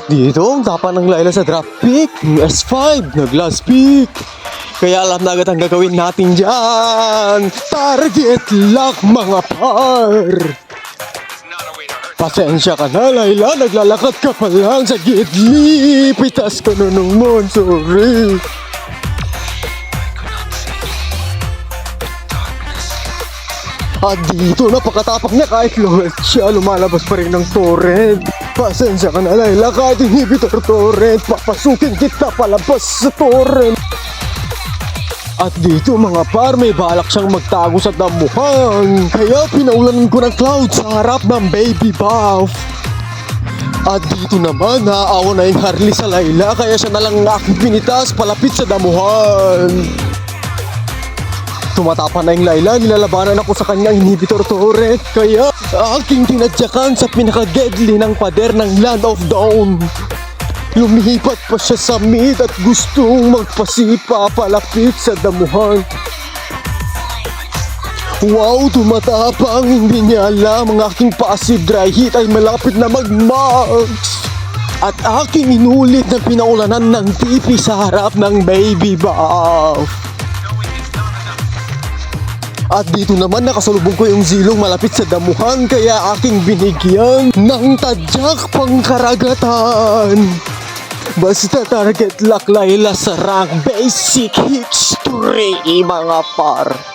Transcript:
Dito ang tapan ng Layla sa drop pick. S5 nag-last pick. Kaya alam na agad ang gagawin natin dyan. Target lock mga par. Pasensya ka na Layla, naglalakad ka pa lang sa gidli. Pitas ka na naman, sorry. At dito napakatapak niya kahit lowet siya, lumalabas pa rin ng torrent. Pasensya ka na Layla, kahit inhibitor torrent, papasukin kita palabas sa torrent. At dito mga par, may balak siyang magtago sa damuhan. Kaya pinaulanan ko ng Cloud sa harap ng baby buff. At dito naman, naawa na yung Harley sa Layla, kaya siya nalang aking pinitas palapit sa damuhan. Tumatapan na yung Layla, nilalabanan ako sa kanyang inhibitor turret. Kaya aking tinadyakan sa pinaka-deadly ng pader ng Land of Dawn. Lumipat pa siya sa mid at gustong magpasipa palapit sa damuhan. Wow, tumatapang, hindi niya alam ang aking passive dry hit ay malapit na mag-max. At aking inulit na pinaulanan ng TP sa harap ng baby buff. At dito naman nakasalubong ko yung zilong malapit sa damuhan, kaya aking binigyan ng tadyak pangkaragatan. Basta target lock Layla sa rank basic hits 3 mga par.